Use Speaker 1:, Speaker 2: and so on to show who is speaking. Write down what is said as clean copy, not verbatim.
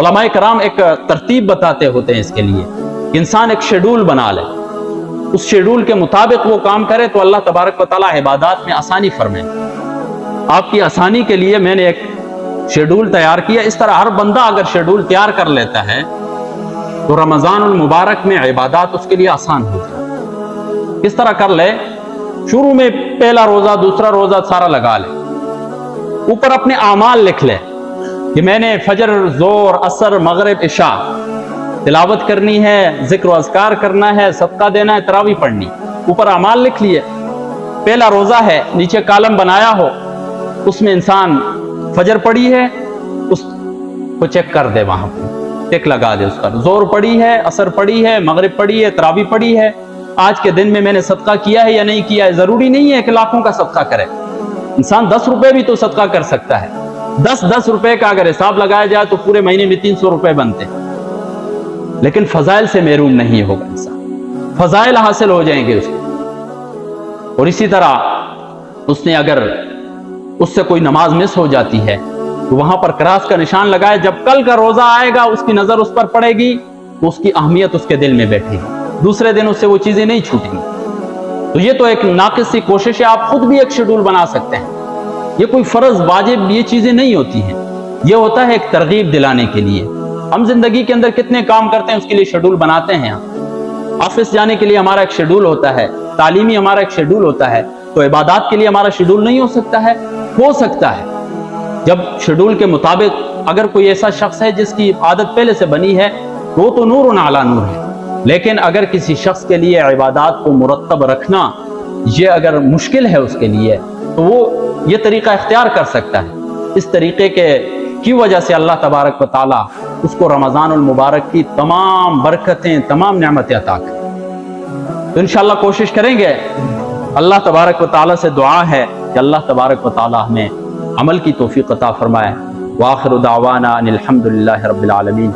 Speaker 1: उलमाए कराम एक तरतीब बताते होते हैं इसके लिए कि इंसान एक शेड्यूल बना ले, उस शेड्यूल के मुताबिक वो काम करे तो अल्लाह तबारक व तआला इबादत में आसानी फरमाए। आपकी आसानी के लिए मैंने एक शेड्यूल तैयार किया। इस तरह हर बंदा अगर शेड्यूल तैयार कर लेता है तो रमजानुल मुबारक में इबादत उसके लिए आसान हो जाए। किस तरह कर ले? शुरू में पहला रोजा दूसरा रोजा सारा लगा ले, ऊपर अपने आमाल लिख ले कि मैंने फजर, जोर, असर, मगरिब, इशा तिलावत करनी है, जिक्र व अज़कार करना है, सदका देना है, तरावी पढ़नी। ऊपर आमाल लिख लिए। पहला रोजा है, नीचे कॉलम बनाया हो, उसमें इंसान फजर पढ़ी है उसको चेक कर दे, वहां पर टिक लगा दे उस पर। जोर पढ़ी है, असर पढ़ी है, मगरिब पढ़ी है, तरावी पढ़ी है। आज के दिन में मैंने सदका किया है या नहीं किया है। जरूरी नहीं है कि लाखों का सदका करे, इंसान 10 रुपए भी तो सदका कर सकता है। 10 रुपए का अगर हिसाब लगाया जाए तो पूरे महीने में 300 रुपए बनते हैं। लेकिन फजाइल से महरूम नहीं होगा इंसान, फजाइल हासिल हो जाएंगे उसको। और इसी तरह उसने अगर उससे कोई नमाज मिस हो जाती है तो वहां पर क्रॉस का निशान लगाए। जब कल का रोजा आएगा उसकी नजर उस पर पड़ेगी तो उसकी अहमियत उसके दिल में बैठेगी, दूसरे दिन उससे वो चीजें नहीं छूटेंगी। तो ये तो एक नाकिस सी कोशिश है। आप खुद भी एक शेड्यूल बना सकते हैं। ये कोई फर्ज वाजिब ये चीजें नहीं होती हैं, ये होता है एक तरगीब दिलाने के लिए। हम जिंदगी के अंदर कितने काम करते हैं उसके लिए शेड्यूल बनाते हैं। ऑफिस जाने के लिए हमारा एक शेड्यूल होता है, तालीमी हमारा एक शेड्यूल होता है। तो इबादत के लिए हमारा शेड्यूल नहीं हो सकता है? हो सकता है। जब शेड्यूल के मुताबिक अगर कोई ऐसा शख्स है जिसकी आदत पहले से बनी है वो तो नूर अला नूर है। लेकिन अगर किसी शख्स के लिए इबादत को मुरत्तब रखना ये अगर मुश्किल है उसके लिए तो वो ये तरीका इख्तियार कर सकता है। इस तरीके की वजह से अल्लाह तबारक व तआला उसको रमज़ानुल मुबारक की तमाम बरकतें, तमाम नेमतें अता करें। तो इंशाअल्लाह कोशिश करेंगे। अल्लाह तबारक व तआला से दुआ है कि अल्लाह तबारक व तआला हमें अमल की तौफीक अता फरमाए। व आखिरु दावाना अनिल हम्दुलिल्लाहि रब्बिल आलमीन।